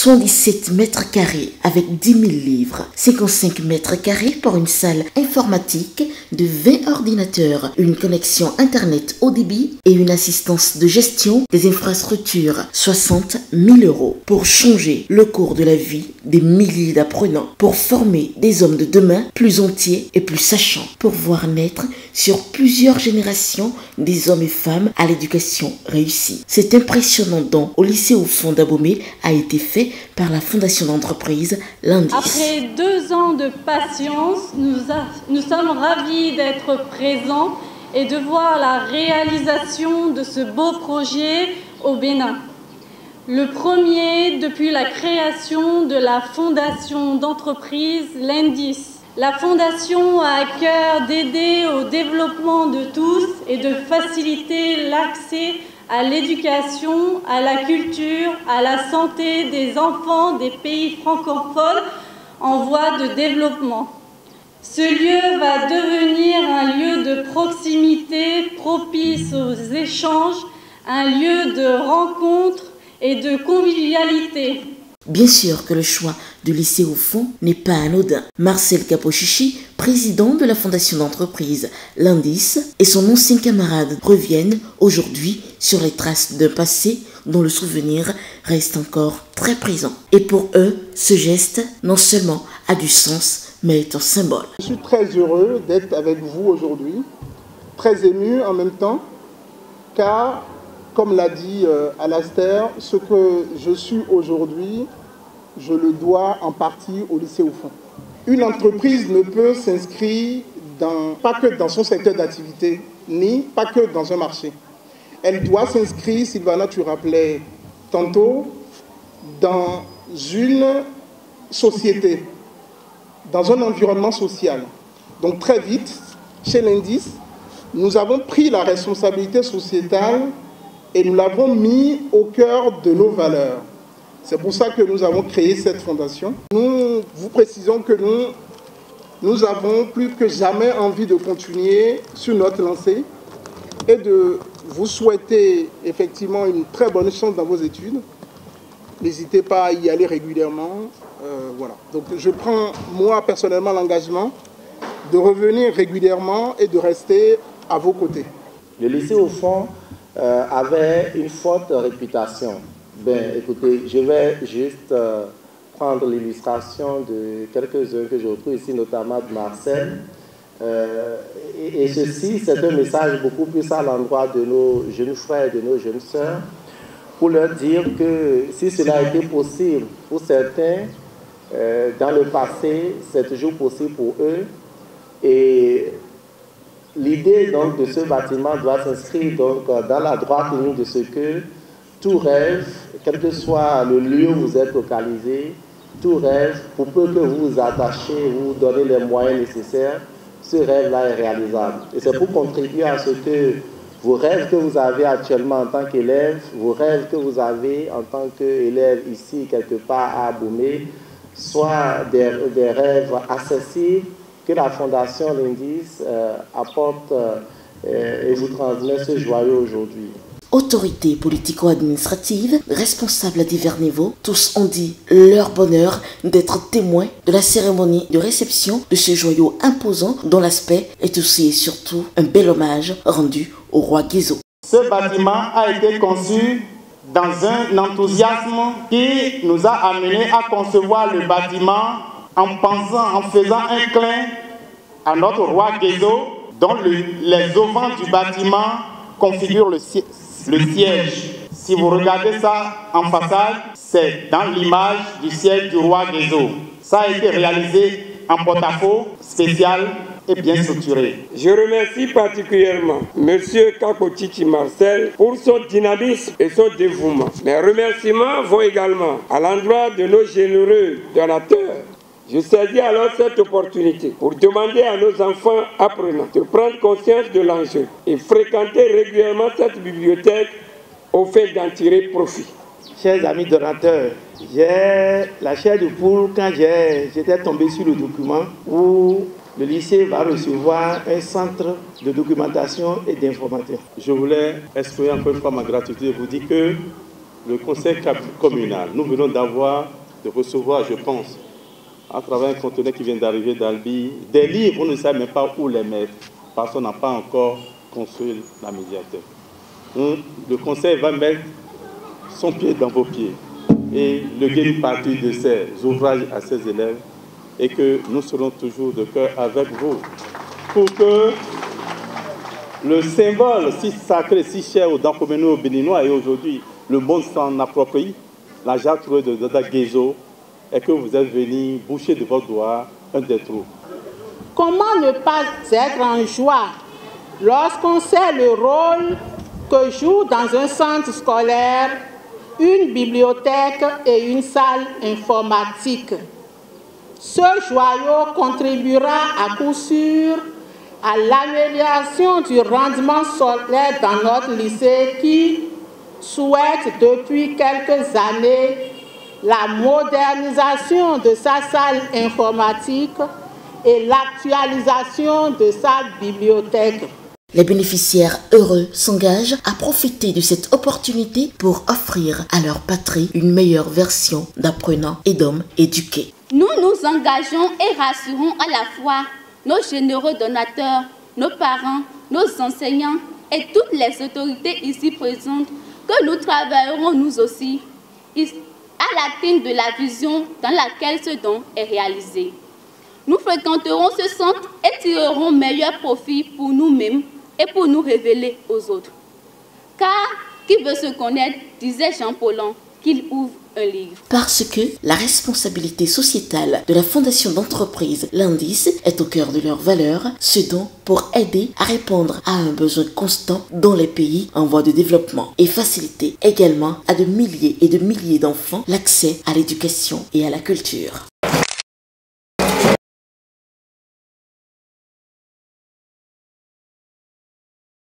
77 mètres carrés avec 10 000 livres, 55 mètres carrés pour une salle informatique de 20 ordinateurs, une connexion Internet haut débit et une assistance de gestion des infrastructures, 60 000 euros pour changer le cours de la vie des milliers d'apprenants, pour former des hommes de demain plus entiers et plus sachants, pour voir naître sur plusieurs générations des hommes et femmes à l'éducation réussie. Cet impressionnant don au lycée au fond d'Abomey a été fait par la fondation d'entreprise Landis. Après 2 ans de patience, nous sommes ravis d'être présents et de voir la réalisation de ce beau projet au Bénin. Le premier depuis la création de la fondation d'entreprise Landis. La fondation a à cœur d'aider au développement de tous et de faciliter l'accès à l'éducation, à la culture, à la santé des enfants des pays francophones en voie de développement. Ce lieu va devenir un lieu de proximité propice aux échanges, un lieu de rencontre et de convivialité. Bien sûr que le choix du lycée au fond n'est pas anodin. Marcel Capochichi, président de la fondation d'entreprise Landis, et son ancien camarade reviennent aujourd'hui sur les traces d'un passé dont le souvenir reste encore très présent. Et pour eux, ce geste non seulement a du sens, mais est un symbole. Je suis très heureux d'être avec vous aujourd'hui, très ému en même temps, car, comme l'a dit Alastair, ce que je suis aujourd'hui, je le dois en partie au lycée au fond. Une entreprise ne peut s'inscrire pas que dans son secteur d'activité, ni pas que dans un marché. Elle doit s'inscrire, Sylvana, tu rappelais tantôt, dans une société, dans un environnement social. Donc très vite, chez Landis, nous avons pris la responsabilité sociétale et nous l'avons mis au cœur de nos valeurs. C'est pour ça que nous avons créé cette fondation. Nous vous précisons que nous avons plus que jamais envie de continuer sur notre lancée et de vous souhaiter effectivement une très bonne chance dans vos études. N'hésitez pas à y aller régulièrement. Voilà. Donc je prends moi personnellement l'engagement de revenir régulièrement et de rester à vos côtés. Le lycée au fond avait une forte réputation. Ben, écoutez, je vais juste prendre l'illustration de quelques-uns que je retrouve ici, notamment de Marcel. Et ceci, c'est un message beaucoup plus à l'endroit de nos jeunes frères et de nos jeunes sœurs, pour leur dire que si cela a été possible pour certains, dans le passé, c'est toujours possible pour eux. Et l'idée donc de ce bâtiment doit s'inscrire donc dans la droite ligne de ce que tout rêve, quel que soit le lieu où vous êtes localisé, tout rêve, pour peu que vous vous attachiez, vous donnez les moyens nécessaires, ce rêve-là est réalisable. Et c'est pour contribuer à ce que vos rêves que vous avez actuellement en tant qu'élève, vos rêves que vous avez en tant qu'élève ici, quelque part à Abomey, soient des rêves accessibles que la Fondation Landis apporte et vous transmet ce joyau aujourd'hui. Autorités politico-administratives, responsables à divers niveaux, tous ont dit leur bonheur d'être témoins de la cérémonie de réception de ce joyau imposant dont l'aspect est aussi et surtout un bel hommage rendu au roi Guézo. Ce bâtiment a été conçu dans un enthousiasme qui nous a amenés à concevoir le bâtiment en faisant un clin à notre roi Guézo, dont les auvents du bâtiment configurent le siège. Si vous regardez ça en façade, c'est dans l'image du siège du roi Guézo. Ça a été réalisé en porte-à-faux spécial et bien structuré. Je remercie particulièrement M. Capochichi Marcel pour son dynamisme et son dévouement. Mes remerciements vont également à l'endroit de nos généreux donateurs. Je saisis alors cette opportunité pour demander à nos enfants apprenants de prendre conscience de l'enjeu et fréquenter régulièrement cette bibliothèque au fait d'en tirer profit. Chers amis donateurs, j'ai la chair de poule quand j'étais tombé sur le document où le lycée va recevoir un centre de documentation et d'information. Je voulais exprimer encore une fois ma gratitude et vous dire que le conseil communal, nous venons de recevoir, je pense, à travers un conteneur qui vient d'arriver d'Albi, des livres, on ne sait même pas où les mettre, parce qu'on n'a pas encore construit la médiathèque. Le conseil va mettre son pied dans vos pieds et le guérir partie de ses ouvrages à ses élèves, et que nous serons toujours de cœur avec vous pour que le symbole si sacré, si cher aux Dankouméno, aux Béninois et aujourd'hui le monde s'en approprie, la Jacques de Dada Guézo, et que vous êtes venus boucher de votre doigt un des trous. Comment ne pas être en joie lorsqu'on sait le rôle que joue dans un centre scolaire une bibliothèque et une salle informatique? Ce joyau contribuera à coup sûr à l'amélioration du rendement scolaire dans notre lycée qui souhaite depuis quelques années la modernisation de sa salle informatique et l'actualisation de sa bibliothèque. Les bénéficiaires heureux s'engagent à profiter de cette opportunité pour offrir à leur patrie une meilleure version d'apprenants et d'hommes éduqués. Nous nous engageons et rassurons à la fois nos généreux donateurs, nos parents, nos enseignants et toutes les autorités ici présentes que nous travaillerons nous aussi à l'atteinte de la vision dans laquelle ce don est réalisé. Nous fréquenterons ce centre et tirerons meilleur profit pour nous-mêmes et pour nous révéler aux autres. Car qui veut se connaître, disait Jean Paulhan, qu'il ouvre un livre. Parce que la responsabilité sociétale de la fondation d'entreprise L'Indice est au cœur de leurs valeurs, ce don pour aider à répondre à un besoin constant dans les pays en voie de développement et faciliter également à de milliers et de milliers d'enfants l'accès à l'éducation et à la culture.